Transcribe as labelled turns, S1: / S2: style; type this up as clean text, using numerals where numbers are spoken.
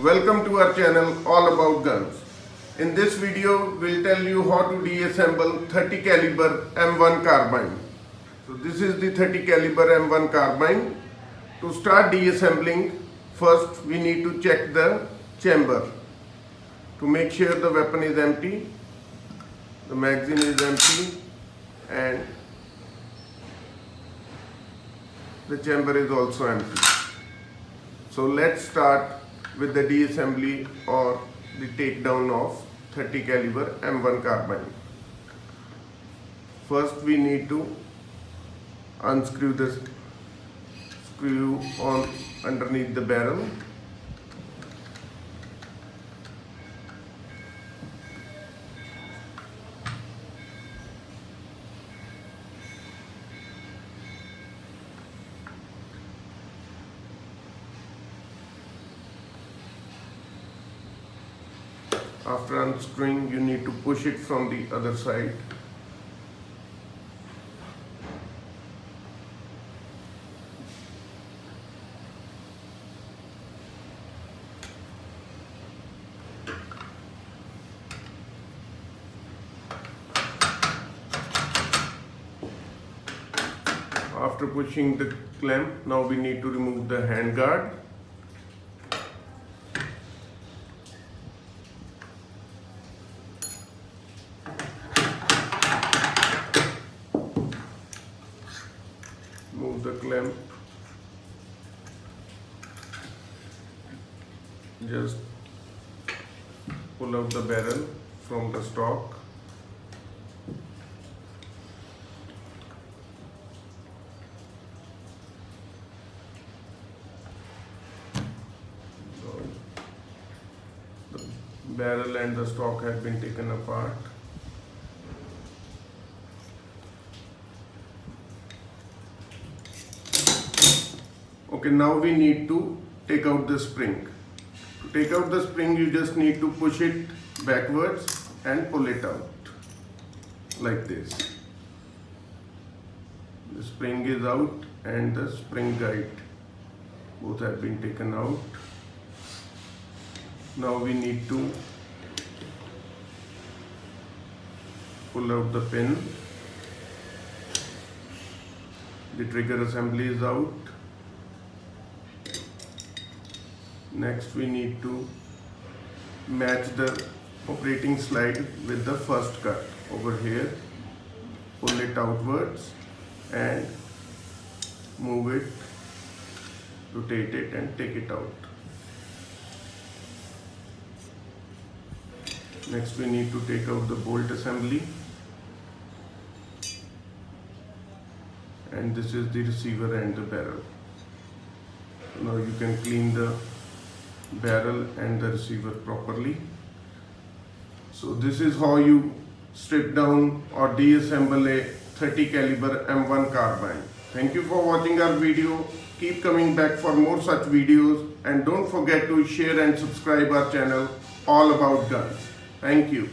S1: welcome to our channel all about guns. In this video we'll tell you how to deassemble 30 caliber M1 carbine. So this is the 30 caliber M1 carbine. To start deassembling, first we need to check the chamber to make sure the weapon is empty, the magazine is empty and the chamber is also empty. So let's start with the deassembly or the takedown of 30 caliber M1 carbine. First we need to unscrew the screw on underneath the barrel. After unscrewing, you need to push it from the other side. After pushing the clamp, now we need to remove the hand guard. Move the clamp. Just pull out the barrel from the stock. So the barrel and the stock have been taken apart. Okay, now we need to take out the spring. To take out the spring, you just need to push it backwards and pull it out like this. The spring is out and the spring guide both have been taken out. Now we need to pull out the pin. The trigger assembly is out. Next we need to match the operating slide with the first cut over here. Pull it outwards and move it, rotate it and take it out. Next we need to take out the bolt assembly, and this is the receiver and the barrel. Now you can clean the barrel and the receiver properly. So this is how you strip down or deassemble a 30 caliber M1 carbine. Thank you for watching our video. Keep coming back for more such videos and don't forget to share and subscribe our channel all about guns. Thank you.